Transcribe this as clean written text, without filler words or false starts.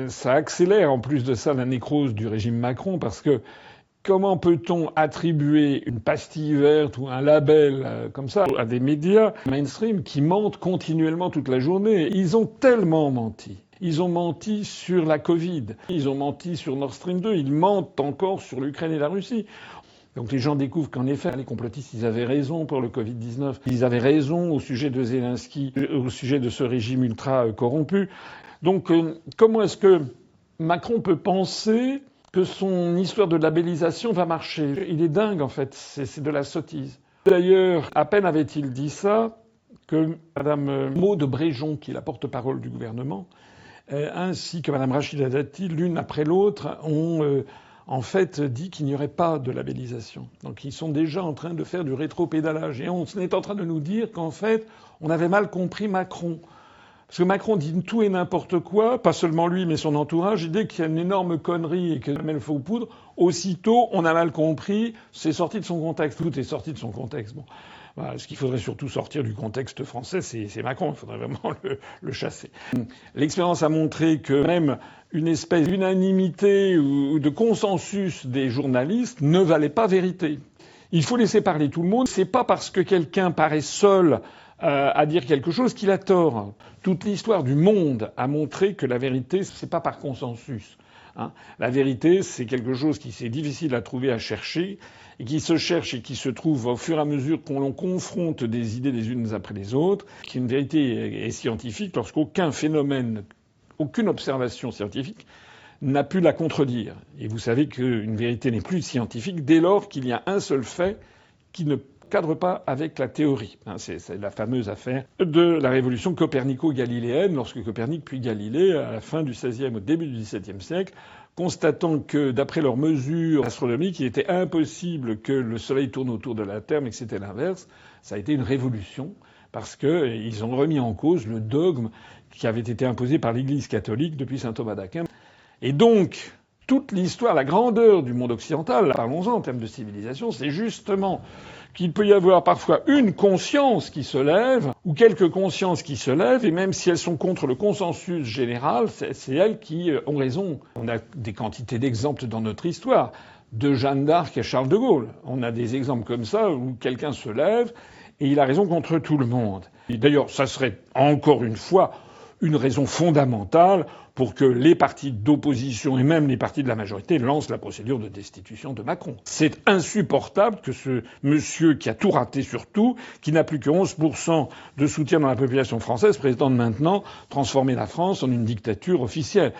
Ça accélère en plus de ça la nécrose du régime Macron parce que comment peut-on attribuer une pastille verte ou un label comme ça à des médias mainstream qui mentent continuellement toute la journée? Ils ont tellement menti. Ils ont menti sur la Covid. Ils ont menti sur Nord Stream 2. Ils mentent encore sur l'Ukraine et la Russie. Donc les gens découvrent qu'en effet, les complotistes, ils avaient raison pour le Covid-19. Ils avaient raison au sujet de Zelensky, au sujet de ce régime ultra corrompu. Donc comment est-ce que Macron peut penser que son histoire de labellisation va marcher? Il est dingue en fait, c'est de la sottise. D'ailleurs, à peine avait-il dit ça que Madame Maud Bréjon, qui est la porte-parole du gouvernement, ainsi que Madame Rachida Dati, l'une après l'autre, ont en fait dit qu'il n'y aurait pas de labellisation. Donc ils sont déjà en train de faire du rétropédalage. Et on est en train de nous dire qu'en fait, on avait mal compris Macron. Parce que Macron dit tout et n'importe quoi, pas seulement lui, mais son entourage. Et dès qu'il y a une énorme connerie et qu'il met le feu aux poudres, aussitôt, on a mal compris, c'est sorti de son contexte. Tout est sorti de son contexte. Bon. Voilà, ce qu'il faudrait surtout sortir du contexte français, c'est Macron. Il faudrait vraiment le chasser. L'expérience a montré que même une espèce d'unanimité ou de consensus des journalistes ne valait pas vérité. Il faut laisser parler tout le monde. C'est pas parce que quelqu'un paraît seul à dire quelque chose qu'il a tort. Toute l'histoire du monde a montré que la vérité, c'est pas par consensus. Hein. La vérité, c'est quelque chose qui c'est difficile à trouver, à chercher, et qui se cherche et qui se trouve au fur et à mesure qu'on confronte des idées les unes après les autres. Qu'une vérité est scientifique lorsqu'aucun phénomène, aucune observation scientifique n'a pu la contredire. Et vous savez qu'une vérité n'est plus scientifique dès lors qu'il y a un seul fait qui ne cadre pas avec la théorie. C'est la fameuse affaire de la révolution copernico-galiléenne, lorsque Copernic puis Galilée, à la fin du XVIe, au début du XVIIe siècle, constatant que, d'après leurs mesures astronomiques, il était impossible que le Soleil tourne autour de la Terre, mais que c'était l'inverse, ça a été une révolution, parce qu'ils ont remis en cause le dogme qui avait été imposé par l'Église catholique depuis saint Thomas d'Aquin. Et donc, toute l'histoire, la grandeur du monde occidental, parlons-en en termes de civilisation, c'est justement qu'il peut y avoir parfois une conscience qui se lève, ou quelques consciences qui se lèvent, et même si elles sont contre le consensus général, c'est elles qui ont raison. On a des quantités d'exemples dans notre histoire, de Jeanne d'Arc à Charles de Gaulle. On a des exemples comme ça où quelqu'un se lève et il a raison contre tout le monde. Et d'ailleurs, ça serait encore une fois une raison fondamentale pour que les partis d'opposition et même les partis de la majorité lancent la procédure de destitution de Macron. C'est insupportable que ce monsieur qui a tout raté sur tout, qui n'a plus que 11% de soutien dans la population française, prétende maintenant transformer la France en une dictature officielle.